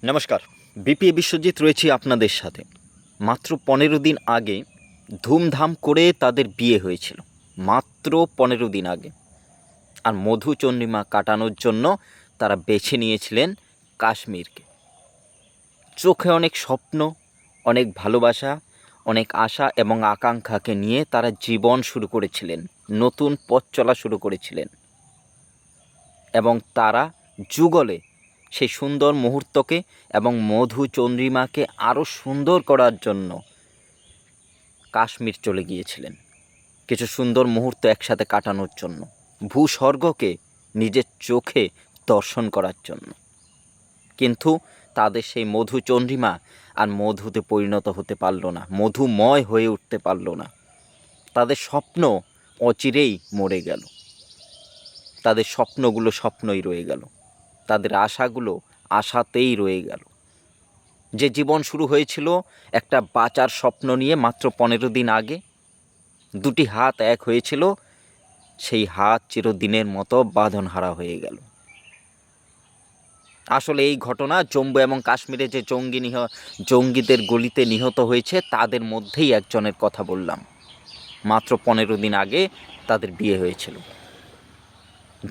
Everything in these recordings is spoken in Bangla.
নমস্কার, বিপিএ বিশ্বজিৎ রয়েছি আপনাদের সাথে। মাত্র 15 দিন আগে ধুমধাম করে তাদের বিয়ে হয়েছিল, মাত্র 15 দিন আগে। আর মধুচন্দ্রিমা কাটানোর জন্য তারা বেছে নিয়েছিলেন কাশ্মীরকে। চোখে অনেক স্বপ্ন, অনেক ভালোবাসা, অনেক আশা এবং আকাঙ্ক্ষাকে নিয়ে তারা জীবন শুরু করেছিলেন, নতুন পথ চলা শুরু করেছিলেন। এবং তারা যুগলে সেই সুন্দর মুহূর্তকে এবং মধুচন্দ্রিমাকে আরও সুন্দর করার জন্য কাশ্মীর চলে গিয়েছিলেন, কিছু সুন্দর মুহূর্ত একসাথে কাটানোর জন্য, ভূস্বর্গকে নিজের চোখে দর্শন করার জন্য। কিন্তু তাদের সেই মধুচন্দ্রিমা আর মধুতে পরিণত হতে পারল না, মধুময় হয়ে উঠতে পারল না। তাদের স্বপ্ন অচিরেই মরে গেল, তাদের স্বপ্নগুলো স্বপ্নই রয়ে গেল, তাদের আশাগুলো আশাতেই রয়ে গেল। যে জীবন শুরু হয়েছিল একটা বাঁচার স্বপ্ন নিয়ে মাত্র 15 দিন আগে, দুটি হাত এক হয়েছিল, সেই হাত চিরদিনের মতো বাঁধনহারা হয়ে গেল। আসলে এই ঘটনা জম্মু এবং কাশ্মীরে যে জঙ্গিদের গুলিতে নিহত হয়েছে তাদের মধ্যেই একজনের কথা বললাম। মাত্র 15 দিন আগে তাদের বিয়ে হয়েছিল।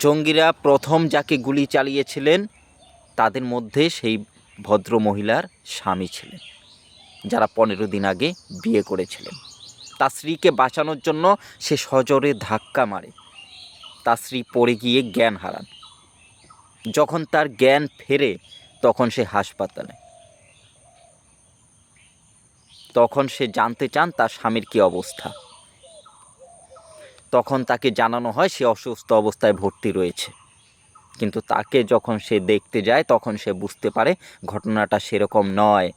জঙ্গিরা প্রথম যাকে গুলি চালিয়েছিলেন তাদের মধ্যে সেই ভদ্র মহিলার স্বামী ছিলেন, যারা 15 দিন আগে বিয়ে করেছিলেন। তার স্ত্রীকে বাঁচানোর জন্য সে সজোরে ধাক্কা মারে, তার স্ত্রী পড়ে গিয়ে জ্ঞান হারান। যখন তার জ্ঞান ফেরে তখন সে হাসপাতালে, তখন সে জানতে চান তার স্বামীর কী অবস্থা। তখন তাকে জানানো হয় সে অসুস্থ অবস্থায় ভর্তি রয়েছে। কিন্তু তাকে যখন সে দেখতে যায় তখন সে বুঝতে পারে ঘটনাটা সেরকম নয়।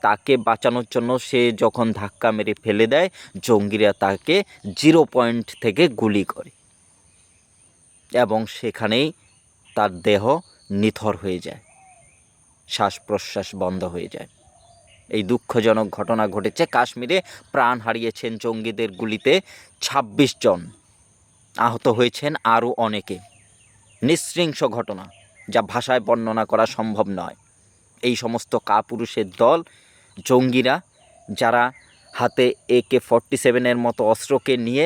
তাকে বাঁচানোর জন্য সে যখন ধাক্কা মেরে ফেলে দেয়, জঙ্গিরা তাকে 0 পয়েন্ট থেকে গুলি করে এবং সেখানেই তার দেহ নিথর হয়ে যায়, শ্বাস প্রশ্বাস বন্ধ হয়ে যায়। এই দুঃখজনক ঘটনা ঘটেছে কাশ্মীরে। প্রাণ হারিয়েছেন জঙ্গিদের গুলিতে 26 জন, আহত হয়েছেন আরও অনেকে। নৃশংস ঘটনা যা ভাষায় বর্ণনা করা সম্ভব নয়। এই সমস্ত কাপুরুষের দল জঙ্গিরা, যারা হাতে AK-47 মতো অস্ত্রকে নিয়ে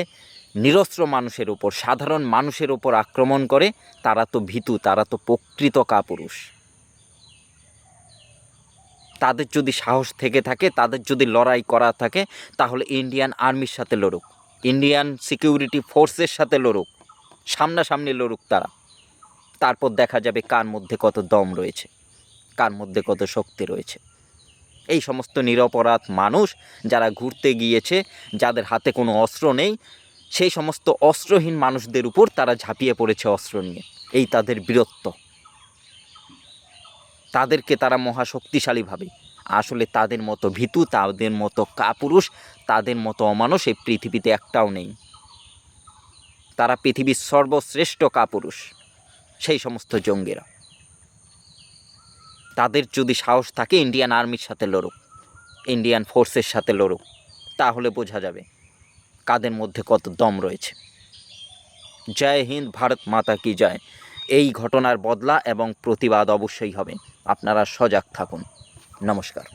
নিরস্ত্র মানুষের উপর, সাধারণ মানুষের উপর আক্রমণ করে, তারা তো ভীতু, তারা তো প্রকৃত কাপুরুষ। তাদের যদি সাহস থেকে থাকে, তাদের যদি লড়াই করা থাকে, তাহলে ইন্ডিয়ান আর্মির সাথে লড়ুক, ইন্ডিয়ান সিকিউরিটি ফোর্সের সাথে লড়ুক, সামনাসামনি লড়ুক তারা। তারপর দেখা যাবে কার মধ্যে কত দম রয়েছে, কার মধ্যে কত শক্তি রয়েছে। এই সমস্ত নিরপরাধ মানুষ যারা ঘুরতে গিয়েছে, যাদের হাতে কোনো অস্ত্র নেই, সেই সমস্ত অস্ত্রহীন মানুষদের উপর তারা ঝাঁপিয়ে পড়েছে অস্ত্র নিয়ে। এই তাদের বীরত্ব, তাদেরকে তারা মহাশক্তিশালী ভাবে। আসলে তাদের মতো ভীতু, তাদের মতো কাপুরুষ, তাদের মতো অমানুষ এই পৃথিবীতে একটাও নেই। তারা পৃথিবীর সর্বশ্রেষ্ঠ কাপুরুষ, সেই সমস্ত জঙ্গিরা। তাদের যদি সাহস থাকে ইন্ডিয়ান আর্মির সাথে লড়ুক, ইন্ডিয়ান ফোর্সের সাথে লড়ুক, তাহলে বোঝা যাবে কাদের মধ্যে কত দম রয়েছে। জয় হিন্দ, ভারত মাতা কি জয়। এই ঘটনার বদলা এবং প্রতিবাদ অবশ্যই হবে। আপনারা সজাগ থাকুন। নমস্কার।